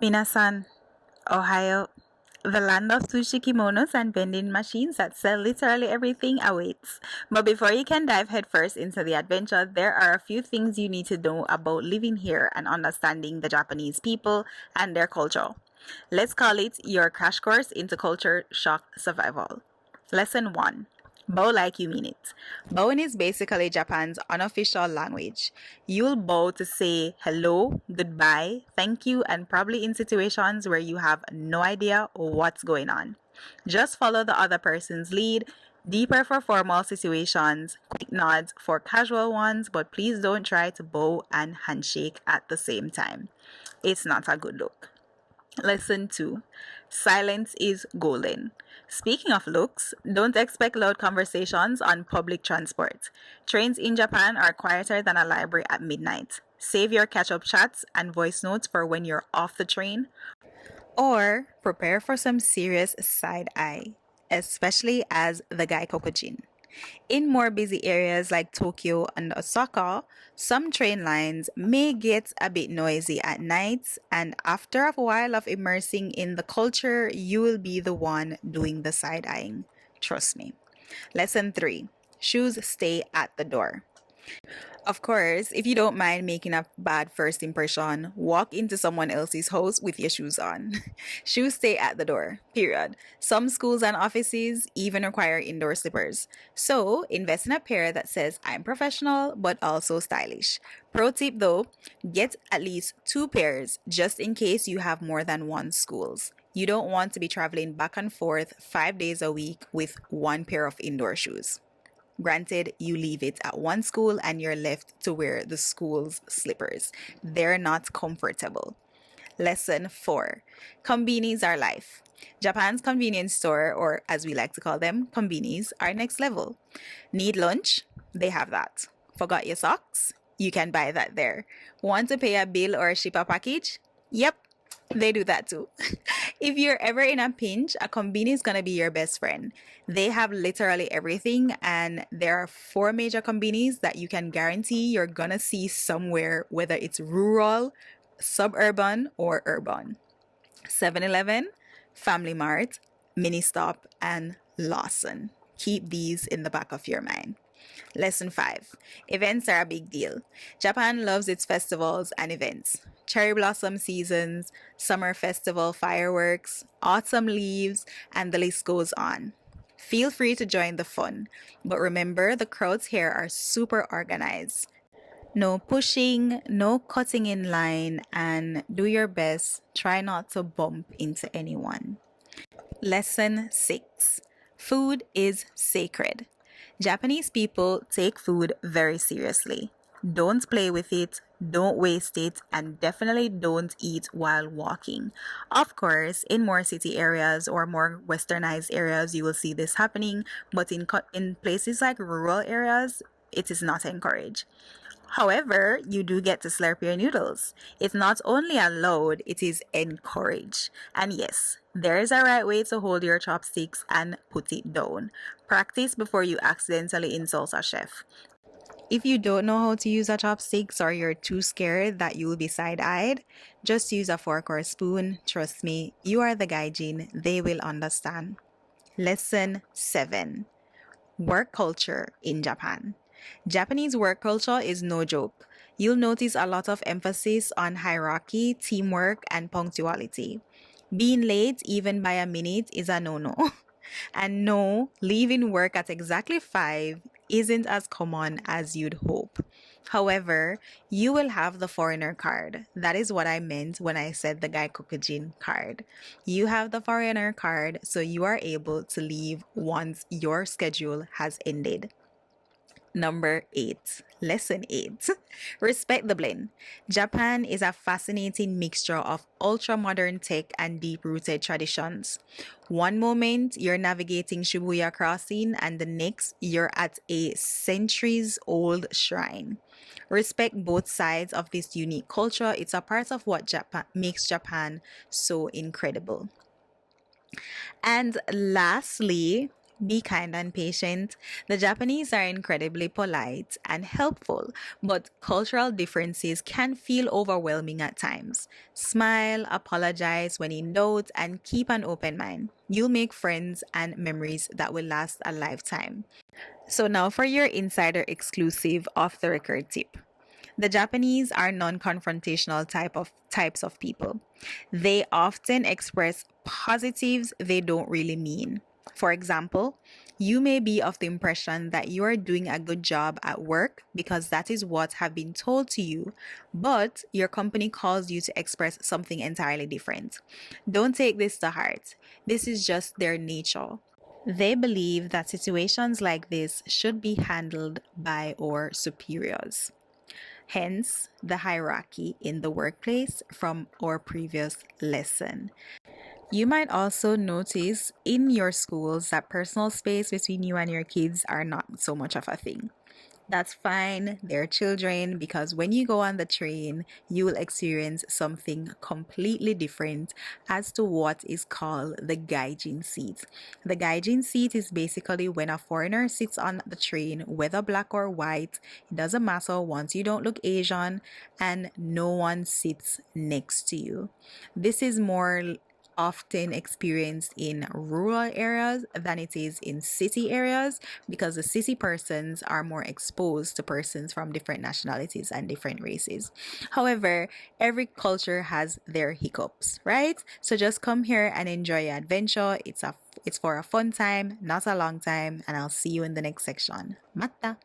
Minasan, Ohio, the land of sushi kimonos and vending machines that sell literally everything awaits. But before you can dive headfirst into the adventure, there are a few things you need to know about living here and understanding the Japanese people and their culture. Let's call it your crash course into culture shock survival. Lesson 1. Bow like you mean it. Bowing is basically Japan's unofficial language. You'll bow to say hello, goodbye, thank you, and probably in situations where you have no idea what's going on. Just follow the other person's lead. Deeper for formal situations, quick nods for casual ones, but please don't try to bow and handshake at the same time. It's not a good look. Lesson 2. Silence is golden. Speaking of looks, don't expect loud conversations on public transport. Trains in Japan are quieter than a library at midnight. Save your catch-up chats and voice notes for when you're off the train, or prepare for some serious side eye, especially as the guy Kokujin. In more busy areas like Tokyo and Osaka, some train lines may get a bit noisy at night, and after a while of immersing in the culture, you will be the one doing the side eyeing. Trust me. Lesson 3. Shoes stay at the door. Of course, if you don't mind making a bad first impression, walk into someone else's house with your shoes on. Shoes stay at the door, period. Some schools and offices even require indoor slippers. So, invest in a pair that says, I'm professional but also stylish. Pro tip though, get at least 2 pairs just in case you have more than one schools. You don't want to be traveling back and forth 5 days a week with one pair of indoor shoes. Granted, you leave it at one school and you're left to wear the school's slippers. They're not comfortable. Lesson 4. Konbinis are life. Japan's convenience store, or as we like to call them, konbinis, are next level. Need lunch? They have that. Forgot your socks? You can buy that there. Want to pay a bill or ship a package? Yep, they do that too. If you're ever in a pinch, a konbini is gonna be your best friend. They have literally everything, and there are 4 major konbinis that you can guarantee you're gonna see somewhere, whether it's rural, suburban, or urban. 7-Eleven, Family Mart, MiniStop, and Lawson. Keep these in the back of your mind. Lesson 5. Events are a big deal. Japan loves its festivals and events. Cherry blossom seasons, summer festival fireworks, autumn leaves, and the list goes on. Feel free to join the fun, but remember the crowds here are super organized. No pushing, no cutting in line, and do your best. Try not to bump into anyone. Lesson 6. Food is sacred. Japanese people take food very seriously. Don't play with it, don't waste it, and definitely don't eat while walking. Of course, in more city areas or more westernized areas, you will see this happening, but in places like rural areas, it is not encouraged. However, you do get to slurp your noodles. It's not only allowed, it is encouraged. And yes, there is a right way to hold your chopsticks and put it down. Practice before you accidentally insult a chef. If you don't know how to use a chopsticks or you're too scared that you'll be side-eyed, just use a fork or spoon. Trust me, you are the gaijin. They will understand. Lesson 7. Work culture in Japan. Japanese work culture is no joke. You'll notice a lot of emphasis on hierarchy, teamwork, and punctuality. Being late, even by a minute, is a no-no. And no, leaving work at exactly 5 isn't as common as you'd hope. However, you will have the foreigner card. That is what I meant when I said the Gaikokujin card. You have the foreigner card, so you are able to leave once your schedule has ended. Number 8. Lesson 8. Respect the blend. Japan is a fascinating mixture of ultra-modern tech and deep-rooted traditions. One moment, you're navigating Shibuya Crossing, and the next, you're at a centuries-old shrine. Respect both sides of this unique culture. It's a part of what makes Japan so incredible. And lastly, Be kind and patient. The Japanese are incredibly polite and helpful, but cultural differences can feel overwhelming at times. Smile, apologize when in doubt, and keep an open mind. You'll make friends and memories that will last a lifetime. So, now for your insider exclusive off the record tip. The Japanese are non-confrontational types of people. They often express positives they don't really mean. For example, you may be of the impression that you are doing a good job at work because that is what have been told to you, but your company calls you to express something entirely different. Don't take this to heart. This is just their nature. They believe that situations like this should be handled by our superiors. Hence, the hierarchy in the workplace from our previous lesson. You might also notice in your schools that personal space between you and your kids are not so much of a thing. That's fine, they're children, because when you go on the train, you will experience something completely different as to what is called the gaijin seat. The gaijin seat is basically when a foreigner sits on the train, whether black or white, it doesn't matter once you don't look Asian, and no one sits next to you. This is more often experienced in rural areas than it is in city areas because the city persons are more exposed to persons from different nationalities and different races. However, every culture has their hiccups, right? So just come here and enjoy your adventure. It's for a fun time, not a long time, and I'll see you in the next section. Mata.